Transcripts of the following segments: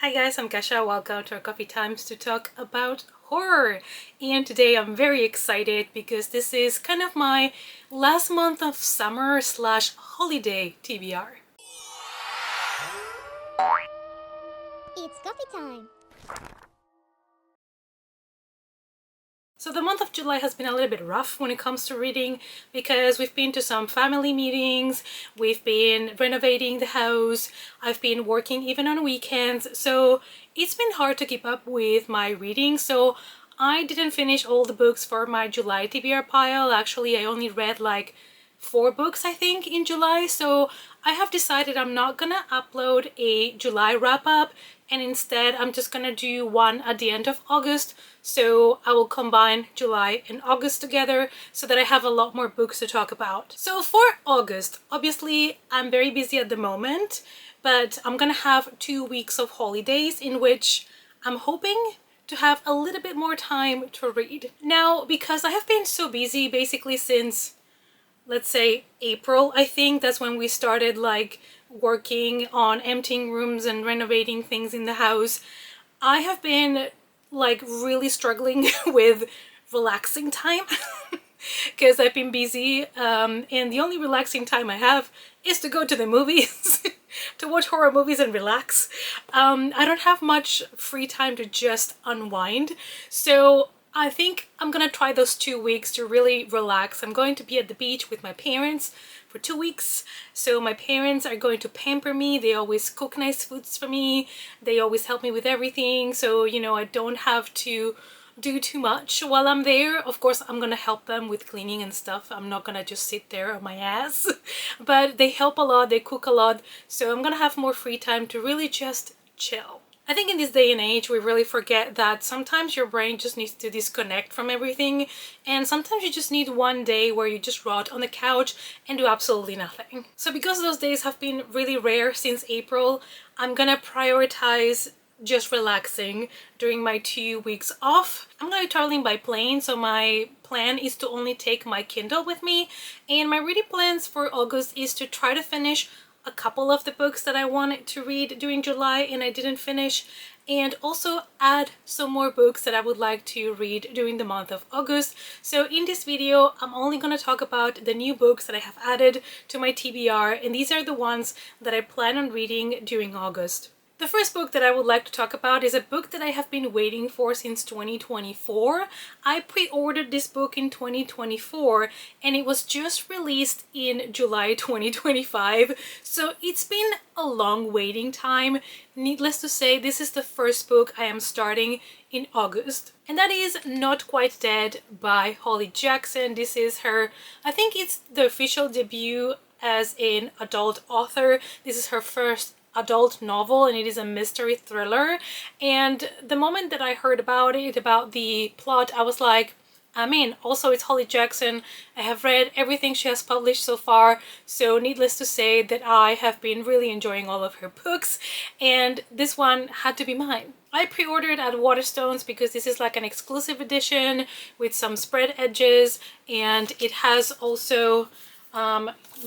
Hi guys, I'm Kasha. Welcome to our coffee times to talk about horror. And today I'm very excited because this is kind of my last month of summer slash holiday TBR. It's coffee time! So the month of July has been a little bit rough when it comes to reading because we've been to some family meetings, we've been renovating the house, I've been working even on weekends, so it's been hard to keep up with my reading. So I didn't finish all the books for my July TBR pile. Actually, I only read like 4 books I think in July, so I have decided I'm not gonna upload a July wrap-up, and instead I'm just gonna do one at the end of August. So I will combine July and August together so that I have a lot more books to talk about. So for August, obviously I'm very busy at the moment, but I'm gonna have 2 weeks of holidays in which I'm hoping to have a little bit more time to read. Now, because I have been so busy basically since, let's say, April, I think that's when we started like working on emptying rooms and renovating things in the house, I have been like really struggling with relaxing time because I've been busy, and the only relaxing time I have is to go to the movies to watch horror movies and relax. I don't have much free time to just unwind, so I think I'm gonna try those 2 weeks to really relax. I'm going to be at the beach with my parents for 2 weeks. So my parents are going to pamper me. They always cook nice foods for me. They always help me with everything. So, you know, I don't have to do too much while I'm there. Of course, I'm gonna help them with cleaning and stuff. I'm not gonna just sit there on my ass. But they help a lot, they cook a lot. So I'm gonna have more free time to really just chill. I think in this day and age, we really forget that sometimes your brain just needs to disconnect from everything, and sometimes you just need one day where you just rot on the couch and do absolutely nothing. So because those days have been really rare since April, I'm gonna prioritize just relaxing during my 2 weeks off. I'm gonna be traveling by plane, so my plan is to only take my Kindle with me, and my reading plans for August is to try to finish a couple of the books that I wanted to read during July and I didn't finish, and also add some more books that I would like to read during the month of August. So in this video, I'm only going to talk about the new books that I have added to my TBR, and these are the ones that I plan on reading during August. The first book that I would like to talk about is a book that I have been waiting for since 2024. I pre-ordered this book in 2024 and it was just released in July 2025. So it's been a long waiting time. Needless to say, this is the first book I am starting in August. And that is Not Quite Dead by Holly Jackson. This is her, I think it's the official debut as an adult author. This is her first adult novel and it is a mystery thriller, and the moment that I heard about it, about the plot, I was like, I'm in. Also, it's Holly Jackson. I have read everything she has published so far, so needless to say that I have been really enjoying all of her books, and this one had to be mine. I pre-ordered at Waterstones because this is like an exclusive edition with some spread edges, and it has also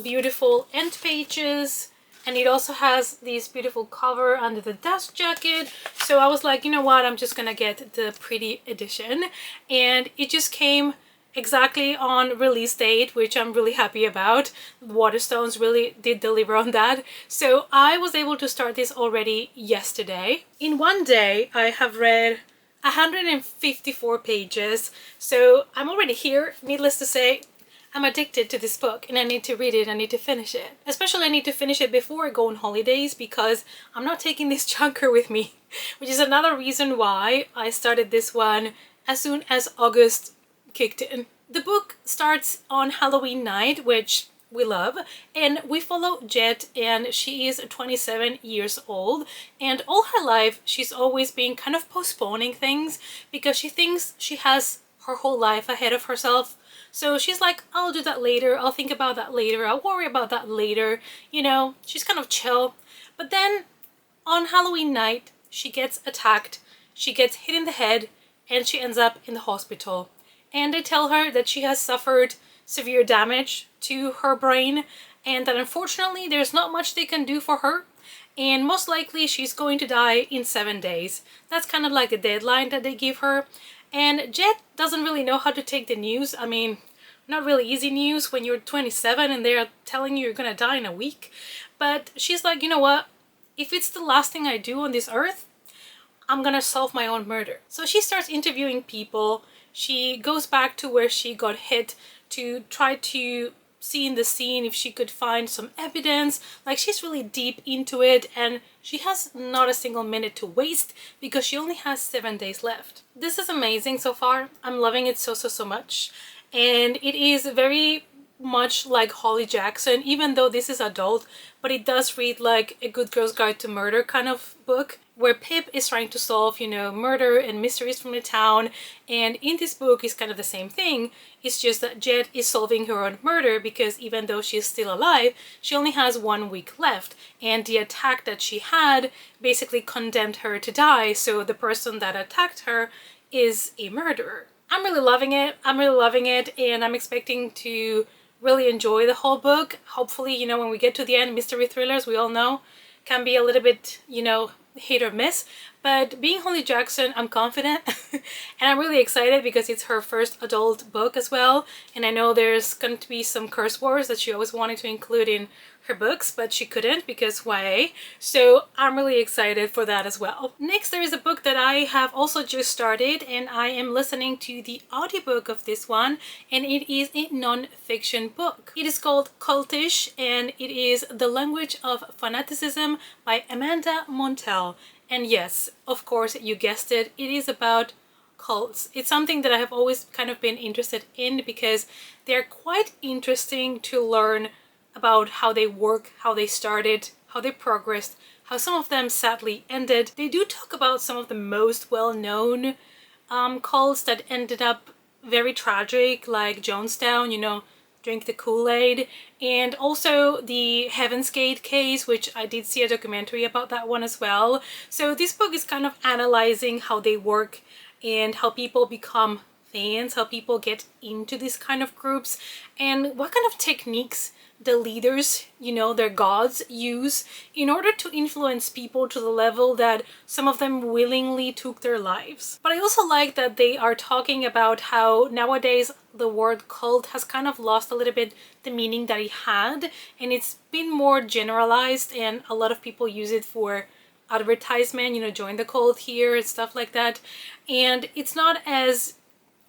beautiful end pages. And it also has this beautiful cover under the dust jacket. So I was like, you know what, I'm just gonna get the pretty edition. And it just came exactly on release date, which I'm really happy about. Waterstones really did deliver on that. So I was able to start this already yesterday. In one day, I have read 154 pages. So I'm already here, needless to say. I'm addicted to this book and I need to read it, I need to finish it. Especially I need to finish it before I go on holidays because I'm not taking this chunker with me, which is another reason why I started this one as soon as August kicked in. The book starts on Halloween night, which we love, and we follow Jet, and she is 27 years old, and all her life she's always been kind of postponing things because she thinks she has her whole life ahead of herself. So she's like, I'll do that later, I'll think about that later, I'll worry about that later, you know, she's kind of chill. But then on Halloween night, she gets attacked, she gets hit in the head, and she ends up in the hospital. And they tell her that she has suffered severe damage to her brain and that unfortunately there's not much they can do for her. and most likely she's going to die in 7 days. That's kind of like the deadline that they give her. And Jet doesn't really know how to take the news. I mean, not really easy news when you're 27 and they're telling you you're gonna die in a week. But she's like, you know what? If it's the last thing I do on this earth, I'm gonna solve my own murder. So she starts interviewing people. She goes back to where she got hit to try to see in the scene if she could find some evidence. Like, she's really deep into it, and she has not a single minute to waste because she only has 7 days left. This is amazing so far. I'm loving it so much. And it is very much like Holly Jackson, even though this is adult, but it does read like a good girl's guide to murder kind of book, where Pip is trying to solve, you know, murder and mysteries from the town. And in this book is kind of the same thing. It's just that Jet is solving her own murder because even though she's still alive, she only has 1 week left, and the attack that she had basically condemned her to die, so the person that attacked her is a murderer. I'm really loving it. I'm really loving it, and I'm expecting to really enjoy the whole book. Hopefully, you know, when we get to the end, mystery thrillers, we all know, can be a little bit, you know, hit or miss. But being Holly Jackson, I'm confident and I'm really excited because it's her first adult book as well. And I know there's going to be some curse words that she always wanted to include in her books, but she couldn't because YA. So I'm really excited for that as well. Next, there is a book that I have also just started, and I am listening to the audiobook of this one, and it is a non-fiction book. It is called Cultish, and it is The Language of Fanaticism by Amanda Montell. And yes, of course, you guessed it, it is about cults. It's something that I have always kind of been interested in because they're quite interesting to learn about how they work, how they started, how they progressed, how some of them sadly ended. They do talk about some of the most well-known cults that ended up very tragic, like Jonestown, you know, drink the Kool-Aid, and also the Heaven's Gate case, which I did see a documentary about that one as well. So this book is kind of analyzing how they work and how people become fans, how people get into these kind of groups, and what kind of techniques the leaders, you know, their gods, use in order to influence people to the level that some of them willingly took their lives. But I also like that they are talking about how nowadays the word cult has kind of lost a little bit the meaning that it had, and it's been more generalized, and a lot of people use it for advertisement, you know, join the cult here and stuff like that. And it's not as,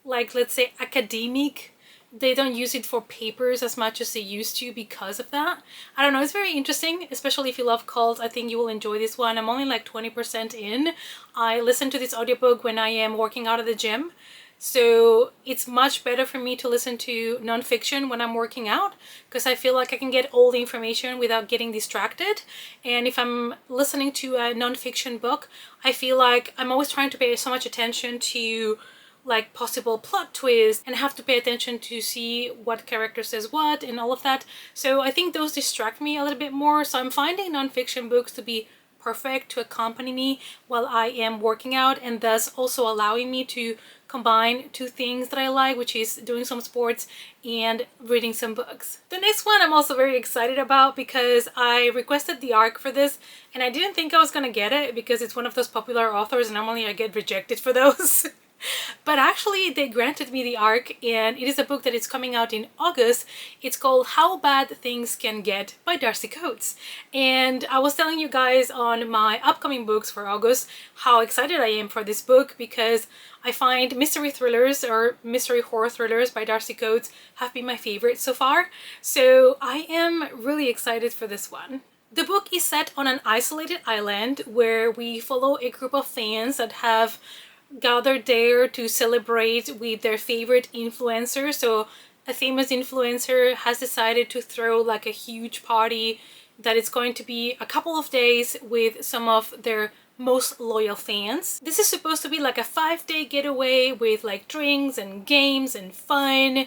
like, let's say, academic. They don't use it for papers as much as they used to because of that. I don't know, it's very interesting, especially if you love cults. I think you will enjoy this one. I'm only like 20% in. I listen to this audiobook when I am working out at the gym. So it's much better for me to listen to nonfiction when I'm working out because I feel like I can get all the information without getting distracted. And if I'm listening to a nonfiction book, I feel like I'm always trying to pay so much attention to like possible plot twists and have to pay attention to see what character says what and all of that. So I think those distract me a little bit more. So I'm finding nonfiction books to be perfect to accompany me while I am working out, and thus also allowing me to combine two things that I like, which is doing some sports and reading some books. The next one I'm also very excited about because I requested the ARC for this and I didn't think I was gonna get it because it's one of those popular authors and normally I get rejected for those. But actually they granted me the ARC, and it is a book that is coming out in August. It's called How Bad Things Can Get by Darcy Coates. And I was telling you guys on my upcoming books for August how excited I am for this book because I find mystery thrillers or mystery horror thrillers by Darcy Coates have been my favorite so far. So I am really excited for this one. The book is set on an isolated island where we follow a group of fans that have gathered there to celebrate with their favorite influencer. So a famous influencer has decided to throw like a huge party that is going to be a couple of days with some of their most loyal fans. This is supposed to be like a 5-day getaway with like drinks and games and fun.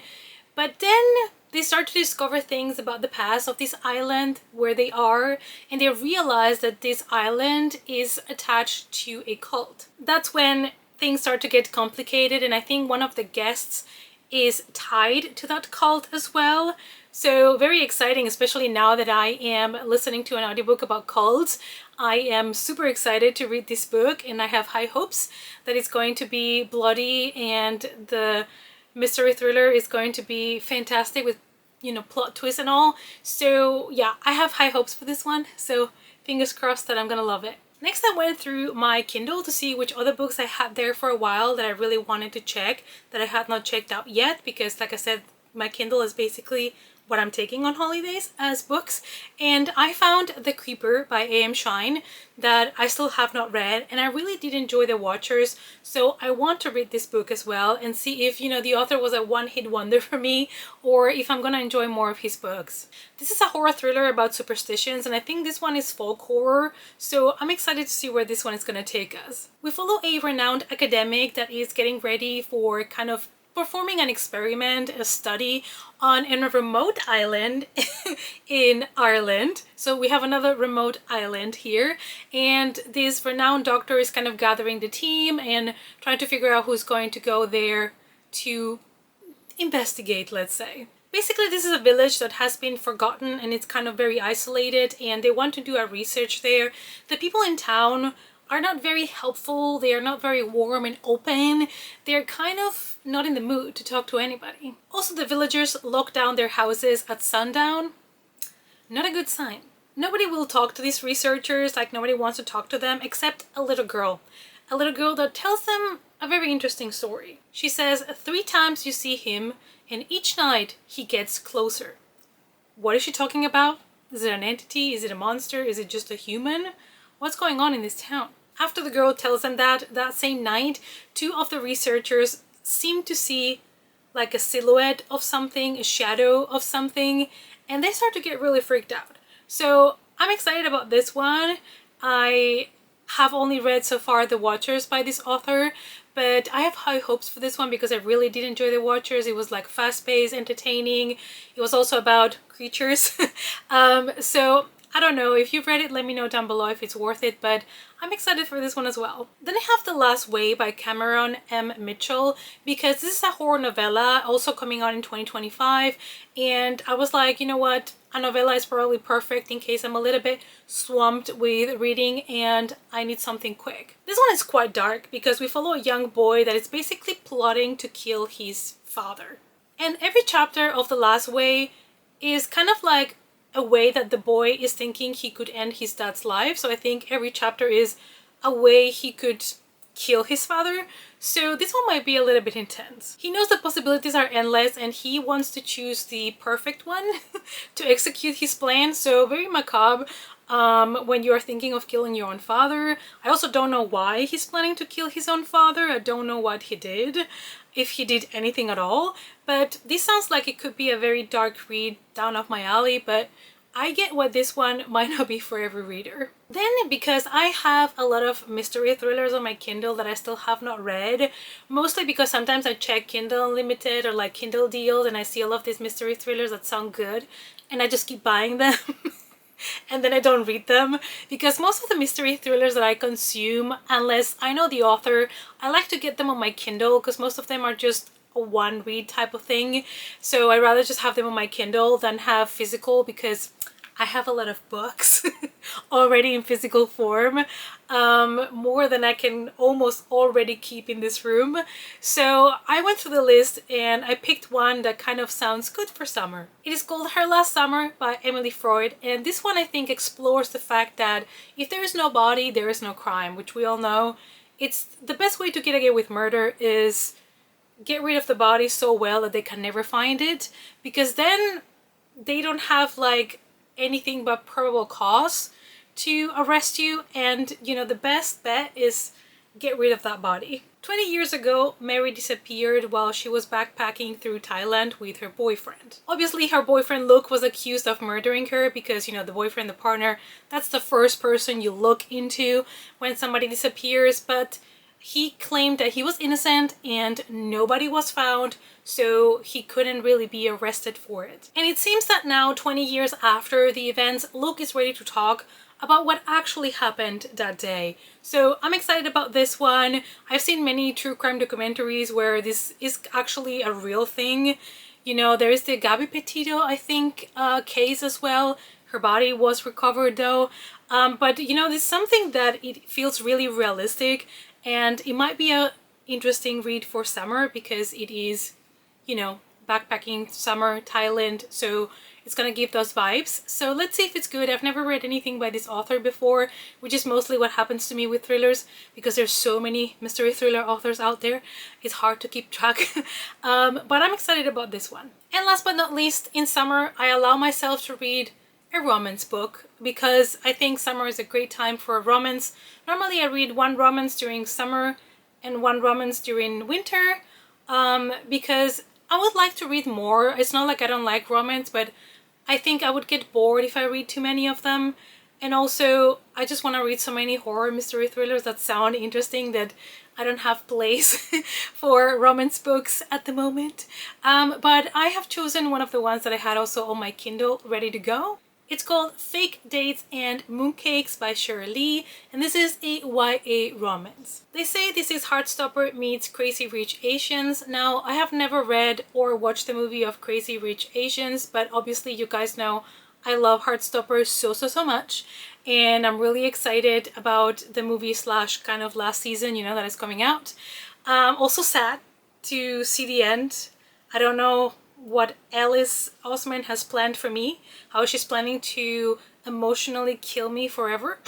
But then they start to discover things about the past of this island where they are, and they realize that this island is attached to a cult. That's when things start to get complicated, and I think one of the guests is tied to that cult as well. So very exciting, especially now that I am listening to an audiobook about cults. I am super excited to read this book, and I have high hopes that it's going to be bloody and the mystery thriller is going to be fantastic with, you know, plot twists and all. So yeah, I have high hopes for this one. So fingers crossed that I'm gonna love it. Next, I went through my Kindle to see which other books I had there for a while that I really wanted to check that I had not checked out yet, because like I said, my Kindle is basically what I'm taking on holidays as books. And I found The Creeper by A.M. Shine that I still have not read, and I really did enjoy The Watchers, so I want to read this book as well and see if, you know, the author was a one-hit wonder for me or if I'm gonna enjoy more of his books. This is a horror thriller about superstitions, and I think this one is folk horror, so I'm excited to see where this one is gonna take us. We follow a renowned academic that is getting ready for kind of performing an experiment, a study on a remote island in Ireland. So we have another remote island here, and this renowned doctor is kind of gathering the team and trying to figure out who's going to go there to investigate, let's say. Basically, this is a village that has been forgotten and it's kind of very isolated, and they want to do a research there. The people in town are not very helpful, they are not very warm and open, they're kind of not in the mood to talk to anybody. Also, the villagers lock down their houses at sundown. Not a good sign. Nobody will talk to these researchers, like nobody wants to talk to them except a little girl. A little girl that tells them a very interesting story. She says, 3 times you see him, and each night he gets closer. What is she talking about? Is it an entity? Is it a monster? Is it just a human? What's going on in this town? After the girl tells them that same night, 2 of the researchers seem to see like a silhouette of something, a shadow of something, and they start to get really freaked out. So I'm excited about this one. I have only read so far The Watchers by this author, but I have high hopes for this one because I really did enjoy The Watchers. It was like fast-paced, entertaining. It was also about creatures. So I don't know, if you've read it, let me know down below if it's worth it, but I'm excited for this one as well. Then I have The Last Way by Cameron M. Mitchell, because this is a horror novella also coming out in 2025, and I was like, you know what, a novella is probably perfect in case I'm a little bit swamped with reading and I need something quick. This one is quite dark because we follow a young boy that is basically plotting to kill his father. And every chapter of The Last Way is kind of like a way that the boy is thinking he could end his dad's life. So I think every chapter is a way he could kill his father. So this one might be a little bit intense. He knows the possibilities are endless and he wants to choose the perfect one to execute his plan. So very macabre when you're thinking of killing your own father. I also don't know why he's planning to kill his own father. I don't know what he did, if he did anything at all. But this sounds like it could be a very dark read down off my alley, but I get why this one might not be for every reader. Then, because I have a lot of mystery thrillers on my Kindle that I still have not read, mostly because sometimes I check Kindle Unlimited or like Kindle deals and I see all of these mystery thrillers that sound good and I just keep buying them and then I don't read them, because most of the mystery thrillers that I consume, unless I know the author, I like to get them on my Kindle because most of them are just a one read type of thing. So I'd rather just have them on my Kindle than have physical, because I have a lot of books already in physical form, more than I can almost already keep in this room. So I went through the list and I picked one that kind of sounds good for summer. It is called Her Last Summer by Emily Freud, and this one I think explores the fact that if there is no body, there is no crime, which we all know. It's the best way to get away with murder is get rid of the body so well that they can never find it, because then they don't have like anything but probable cause to arrest you, and you know, the best bet is get rid of that body. 20 years ago, Mary disappeared while she was backpacking through Thailand with her boyfriend. Obviously, her boyfriend Luke was accused of murdering her because, you know, the boyfriend, the partner, that's the first person you look into when somebody disappears, but he claimed that he was innocent and nobody was found, so he couldn't really be arrested for it. And it seems that now, 20 years after the events, Luke is ready to talk about what actually happened that day. So I'm excited about this one. I've seen many true crime documentaries where this is actually a real thing. You know, there is the Gabby Petito, I think, case as well. Her body was recovered though. But you know, this is something that it feels really realistic, and it might be a interesting read for summer because it is, you know, backpacking summer Thailand, so it's gonna give those vibes. So let's see if it's good. I've never read anything by this author before, which is mostly what happens to me with thrillers because there's so many mystery thriller authors out there. It's hard to keep track. But I'm excited about this one. And last but not least, in summer I allow myself to read a romance book because I think summer is a great time for a romance. Normally I read one romance during summer and one romance during winter, because I would like to read more. It's not like I don't like romance, but I think I would get bored if I read too many of them. And also, I just want to read so many horror mystery thrillers that sound interesting that I don't have place for romance books at the moment. But I have chosen one of the ones that I had also on my Kindle ready to go. It's called Fake Dates and Mooncakes by Shirley Lee, and this is a YA romance. They say this is Heartstopper meets Crazy Rich Asians. Now, I have never read or watched the movie of Crazy Rich Asians, but obviously you guys know I love Heartstopper so much, and I'm really excited about the movie slash kind of last season, you know, that is coming out. Also sad to see the end. I don't know what Alice Osman has planned for me, how she's planning to emotionally kill me forever.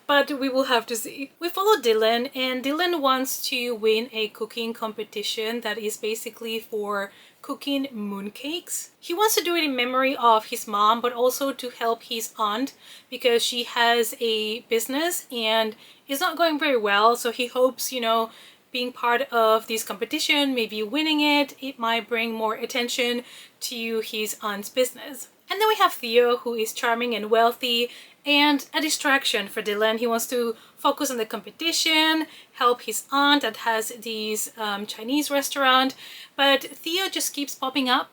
But we will have to see. We follow Dylan, and Dylan wants to win a cooking competition that is basically for cooking mooncakes. He wants to do it in memory of his mom, but also to help his aunt because she has a business and it's not going very well, so he hopes, you know, being part of this competition, maybe winning it, it might bring more attention to his aunt's business. And then we have Theo, who is charming and wealthy and a distraction for Dylan. He wants to focus on the competition, help his aunt that has this Chinese restaurant, but Theo just keeps popping up,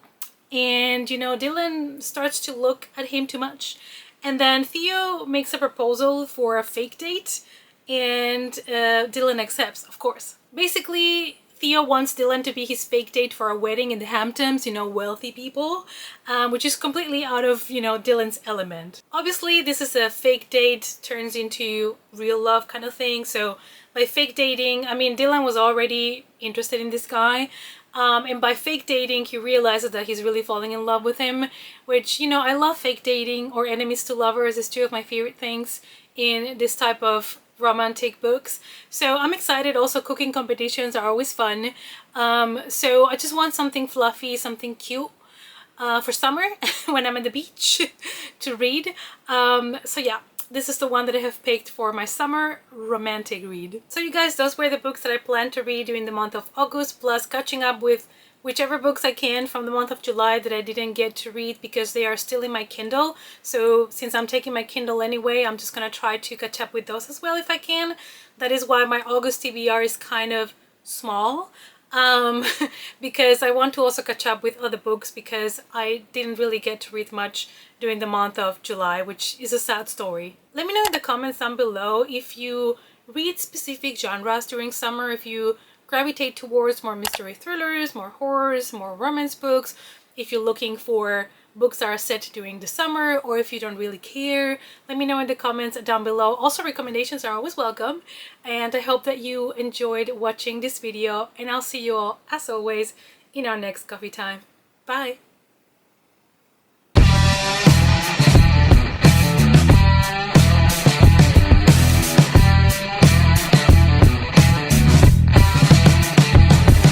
and you know, Dylan starts to look at him too much. And then Theo makes a proposal for a fake date, and Dylan accepts, of course. Basically, Theo wants Dylan to be his fake date for a wedding in the Hamptons, you know, wealthy people, which is completely out of, you know, Dylan's element. Obviously, this is a fake date, turns into real love kind of thing. So by fake dating, I mean, Dylan was already interested in this guy. And by fake dating, he realizes that he's really falling in love with him, which, you know, I love fake dating or enemies to lovers is two of my favorite things in this type of romantic books. So I'm excited. Also, cooking competitions are always fun. So I just want something fluffy, something cute for summer when I'm at the beach to read. So yeah, this is the one that I have picked for my summer romantic read. So you guys, those were the books that I plan to read during the month of August, plus catching up with whichever books I can from the month of July that I didn't get to read because they are still in my Kindle. So since I'm taking my Kindle anyway, I'm just gonna try to catch up with those as well if I can. That is why my August TBR is kind of small, because I want to also catch up with other books because I didn't really get to read much during the month of July, which is a sad story. Let me know in the comments down below if you read specific genres during summer, if you gravitate towards more mystery thrillers, more horrors, more romance books, if you're looking for books that are set during the summer, or if you don't really care. Let me know in the comments down below. Also, recommendations are always welcome, and I hope that you enjoyed watching this video, and I'll see you all, as always, in our next coffee time. Bye!